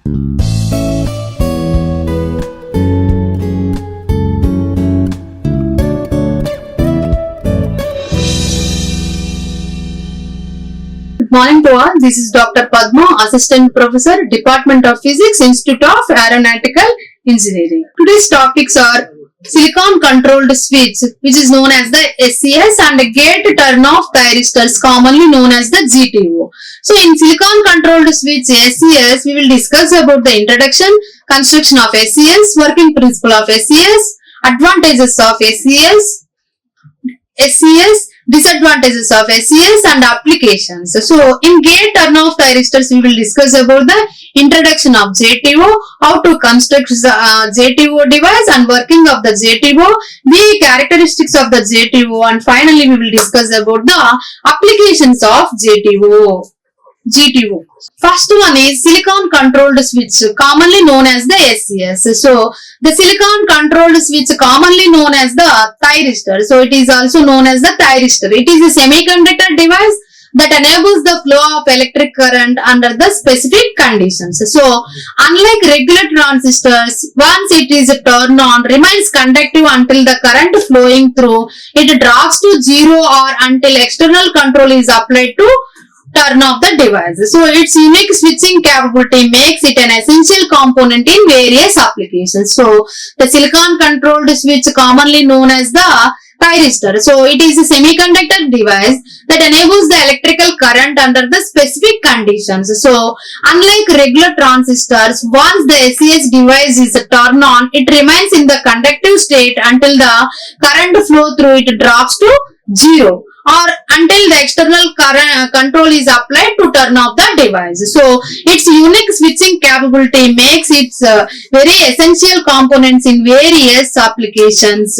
Good morning to all. This is Dr. Padma, Assistant Professor, Department of Physics, Institute of Aeronautical Engineering. Today's topics are silicon controlled switch, which is known as the SCS, and gate turn off thyristors, commonly known as the GTO. So in silicon controlled switch SCS, we will discuss about the introduction, construction of SCS, working principle of SCS, advantages of SCS, disadvantages of SCS, and applications. So in gate turn off thyristors, we will discuss about the introduction of GTO, how to construct GTO device and working of the GTO, the characteristics of the GTO, and finally we will discuss about the applications of GTO. First one is silicon controlled switch, commonly known as the SCS. So the silicon controlled switch, commonly known as the thyristor. So it is also known as the thyristor. It is a semiconductor device that enables the flow of electric current under the specific conditions. So unlike regular transistors, once it is turned on, remains conductive until the current flowing through it drops to zero or until external control is applied to turn off the device. So its unique switching capability makes it an essential component in various applications. So the silicon controlled switch, commonly known as the thyristor. So it is a semiconductor device that enables the electrical current under the specific conditions. So unlike regular transistors, once the SCS device is turned on, it remains in the conductive state until the current flow through it drops to zero, or until the external control is applied to turn off the device. So its unique switching capability makes it very essential components in various applications.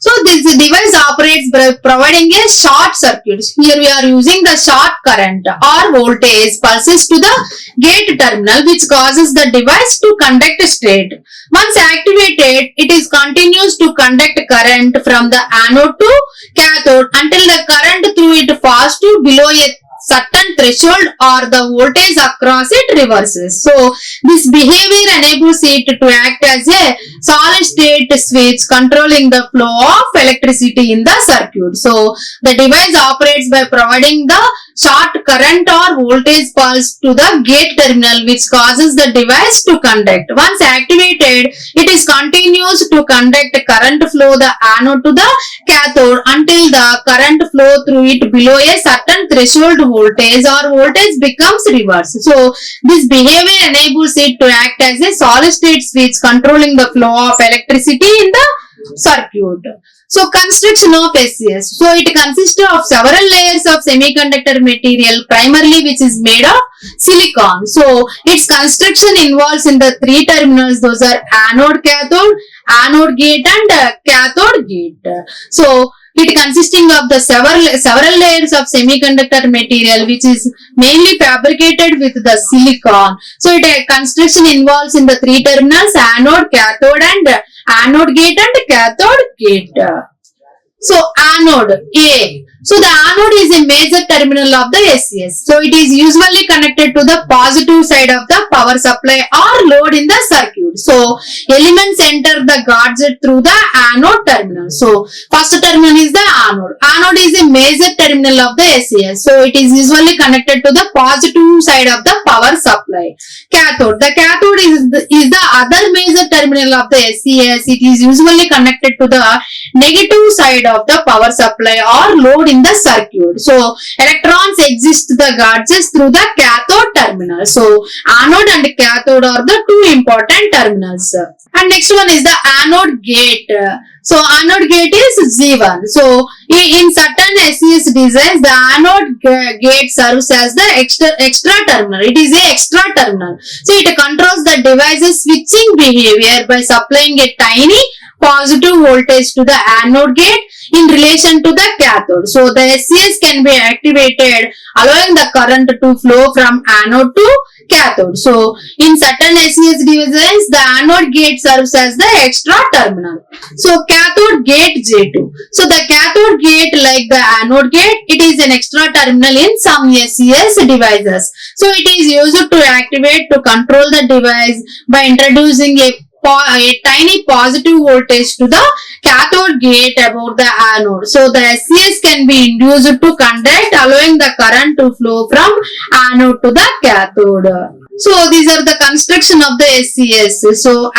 So this device operates by providing a short circuit. Here we are using the short current or voltage pulses to the gate terminal, which causes the device to conduct straight. Once activated, it is continues to conduct current from the anode to cathode until the current through it falls to below a certain threshold or the voltage across it reverses. So this behavior enables it to act as a solid state switch controlling the flow of electricity in the circuit. So the device operates by providing the short current or voltage pulse to the gate terminal, which causes the device to conduct. Once activated, it is continues to conduct current flow the anode to the cathode until the current flow through it below a certain threshold voltage or voltage becomes reversed. So this behavior enables it to act as a solid state switch controlling the flow of electricity in the circuit. So construction of SCS. So it consists of several layers of semiconductor material, primarily which is made of silicon. So its construction involves in the three terminals. Those are anode cathode, anode gate, and cathode gate. So it consisting of the several layers of semiconductor material, which is mainly fabricated with the silicon. So it construction involves in the three terminals, anode, cathode, and anode gate and cathode gate. So anode A. So the anode is a major terminal of the SCS. So it is usually connected to the positive side of the power supply or load in the circuit. So elements enter the gadget through the anode terminal. So first terminal is the anode. Anode is a major terminal of the SCS. So it is usually connected to the positive side of the power supply. Cathode. The cathode is the other major terminal of the SCS. It is usually connected to the negative side of the power supply or load in the circuit. So electrons exit the gadgets through the cathode terminal. So anode and cathode are the two important terminals. And next one is the anode gate. So anode gate is G1. So in certain SCS designs, the anode gate serves as the extra terminal. It is a extra terminal. So it controls the device's switching behavior by supplying a tiny positive voltage to the anode gate in relation to the cathode. So the SCS can be activated, allowing the current to flow from anode to cathode. So in certain SCS devices, the anode gate serves as the extra terminal. So cathode gate J2. So the cathode gate, like the anode gate, it is an extra terminal in some SCS devices. So it is used to activate to control the device by introducing a tiny positive voltage to the cathode gate above the anode. So the SCS can be induced to conduct, allowing the current to flow from anode to the cathode. So these are the construction of the SCS. So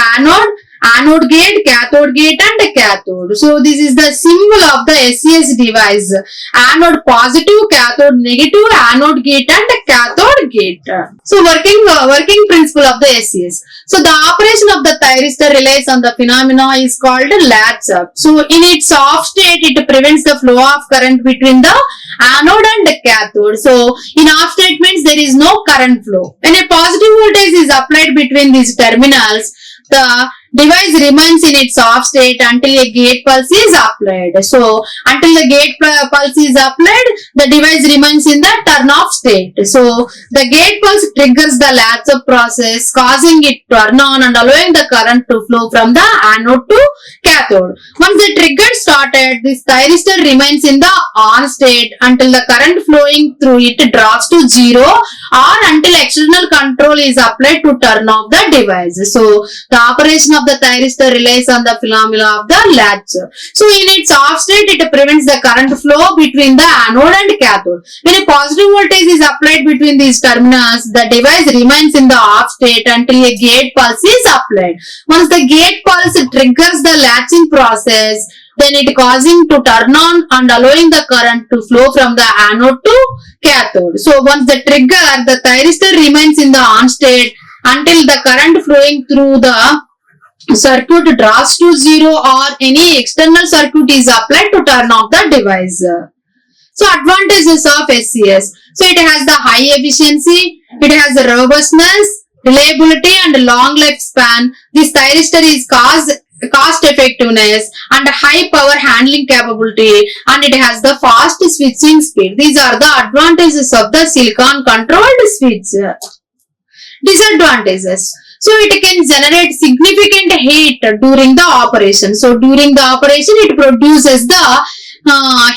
anode gate, cathode gate and cathode. So this is the symbol of the SCS device. Anode positive, cathode negative, anode gate and cathode gate. So working principle of the SCS. So the operation of the thyristor relies on the phenomena is called latch up. So in its off state, it prevents the flow of current between the anode and the cathode. So in off state means there is no current flow. When a positive voltage is applied between these terminals, the device remains in its off state until a gate pulse is applied. So until the gate pulse is applied, the device remains in the turn off state. So the gate pulse triggers the latch up process, causing it to turn on and allowing the current to flow from the anode to cathode. Once the trigger started, this thyristor remains in the on state until the current flowing through it drops to zero or until external control is applied to turn off the device. So the operation of the thyristor relies on the phenomena of the latch. So in its off state, it prevents the current flow between the anode and cathode. When a positive voltage is applied between these terminals, the device remains in the off state until a gate pulse is applied. Once the gate pulse triggers the latching process, then it causing to turn on and allowing the current to flow from the anode to cathode. So once the trigger, the thyristor remains in the on state until the current flowing through the circuit drops to zero or any external circuit is applied to turn off the device. So advantages of SCS. So it has the high efficiency, it has the robustness, reliability and long lifespan. This thyristor is cost effectiveness and high power handling capability, and it has the fast switching speed. These are the advantages of the silicon controlled switch. Disadvantages. So it can generate significant heat during the operation. So during the operation, it produces the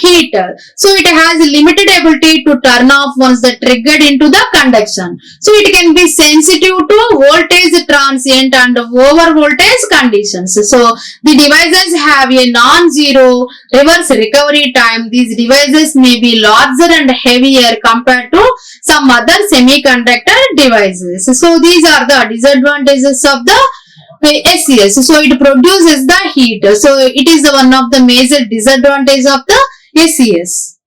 heat. So it has limited ability to turn off once the triggered into the conduction. So it can be sensitive to voltage transient and over voltage conditions. So the devices have a non-zero reverse recovery time. These devices may be larger and heavier compared to some other semiconductor devices. So these are the disadvantages of the SCS. So it produces the heat. So it is one of the major disadvantages of the SCS.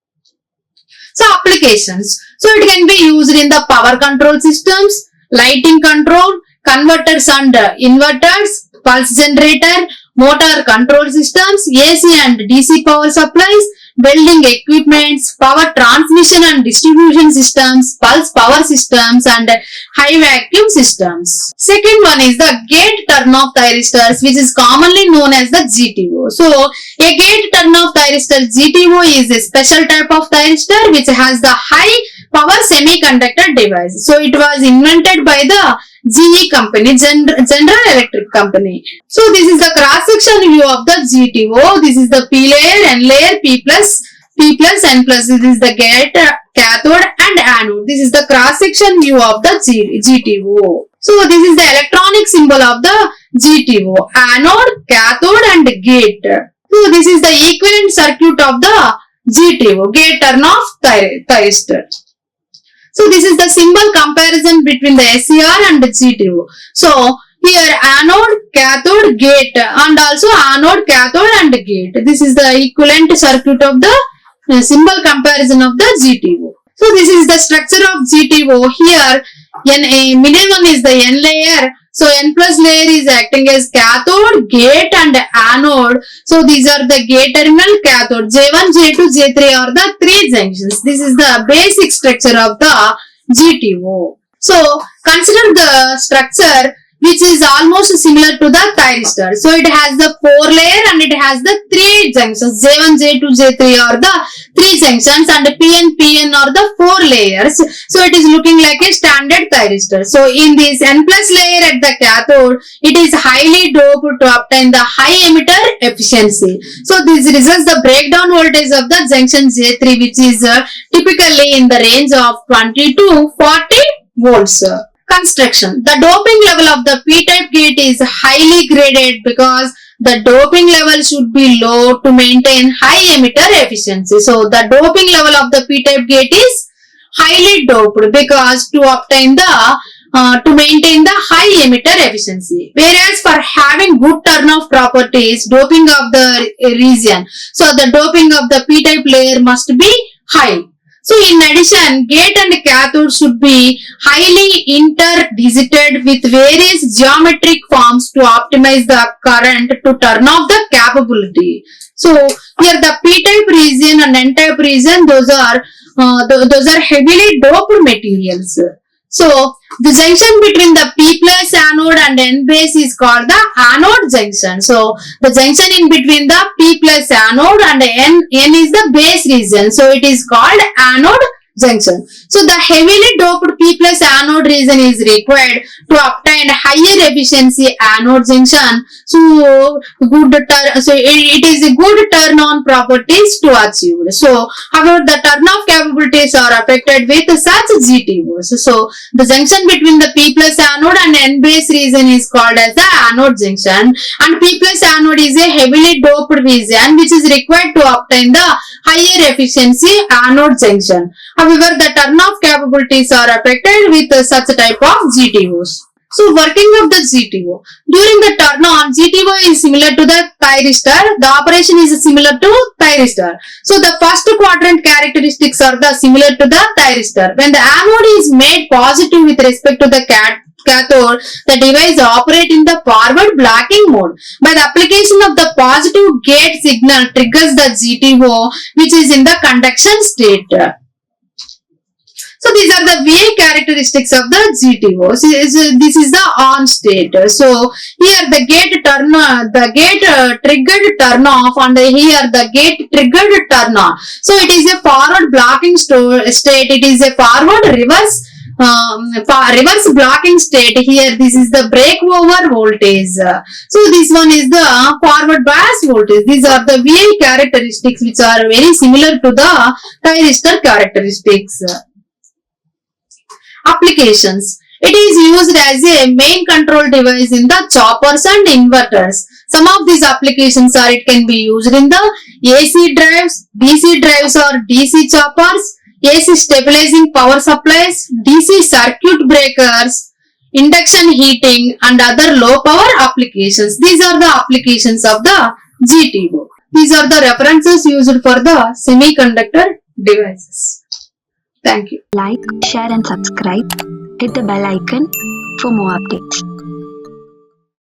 So applications. So it can be used in the power control systems, lighting control, converters and inverters, pulse generator, motor control systems, AC and DC power supplies, welding equipments, power transmission and distribution systems, pulse power systems and high vacuum systems. Second one is the gate turn-off thyristors, which is commonly known as the GTO. So a gate turn-off thyristor GTO is a special type of thyristor which has the high power semiconductor device. So it was invented by the GE company, General Electric company. So this is the cross-section view of the GTO. This is the P layer, N layer, P plus, N plus. This is the gate, cathode and anode. This is the cross-section view of the GTO. So this is the electronic symbol of the GTO. Anode, cathode and gate. So this is the equivalent circuit of the GTO, gate turn-off thyristor. So this is the symbol comparison between the SCR and the GTO. So here anode, cathode, gate and also anode, cathode and gate. This is the equivalent circuit of the symbol comparison of the GTO. So this is the structure of GTO. Here middle one is the N layer. So N plus layer is acting as cathode, gate and anode. So these are the gate terminal, cathode. J1, J2, J3 are the three junctions. This is the basic structure of the GTO. So consider the structure. which is almost similar to the thyristor. So it has the 4 layer and it has the 3 junctions. J1, J2, J3 are the 3 junctions and PN are the 4 layers. So it is looking like a standard thyristor. So in this N plus layer at the cathode, it is highly doped to obtain the high emitter efficiency. So this results the breakdown voltage of the junction J3, which is typically in the range of 20 to 40 volts. Construction. The doping level of the p-type gate is highly graded because the doping level should be low to maintain high emitter efficiency. So the doping level of the p-type gate is highly doped because to obtain the to maintain the high emitter efficiency. Whereas for having good turn-off properties, doping of the region, so the doping of the p-type layer must be high. So in addition, gate and cathode should be highly interdigited with various geometric forms to optimize the current to turn off the capability. So here the p-type region and n-type region, those are heavily doped materials. So the junction between the P plus anode and N base is called the anode junction. So the junction in between the P plus anode and N is the base region. So it is called anode junction. So the heavily doped P plus anode region is required to obtain higher efficiency anode junction. So it is a good turn on properties to achieve. So however, the turn off capabilities are affected with such GTOs. So the junction between the P plus anode and N base region is called as the anode junction, and P plus anode is a heavily doped region which is required to obtain the higher efficiency anode junction. However, the turn-off capabilities are affected with such type of GTOs. So, working of the GTO. During the turn-on, GTO is similar to the thyristor. The operation is similar to thyristor. So, the first quadrant characteristics are the similar to the thyristor. When the anode is made positive with respect to the cathode, the device operates in the forward blocking mode. By the application of the positive gate signal triggers the GTO, which is in the conduction state. So these are the VI characteristics of the GTO. So this is the on state. So here the gate triggered turn off, and here the gate triggered turn on. So it is a forward blocking state. It is a forward reverse blocking state. Here this is the breakover voltage. So this one is the forward bias voltage. These are the VI characteristics which are very similar to the thyristor characteristics. Applications. It is used as a main control device in the choppers and inverters. Some of these applications are, it can be used in the AC drives, DC drives or DC choppers, AC stabilizing power supplies, DC circuit breakers, induction heating and other low power applications. These are the applications of the GTO. These are the references used for the semiconductor devices. Thank you. Like, share and subscribe. Hit the bell icon for more updates.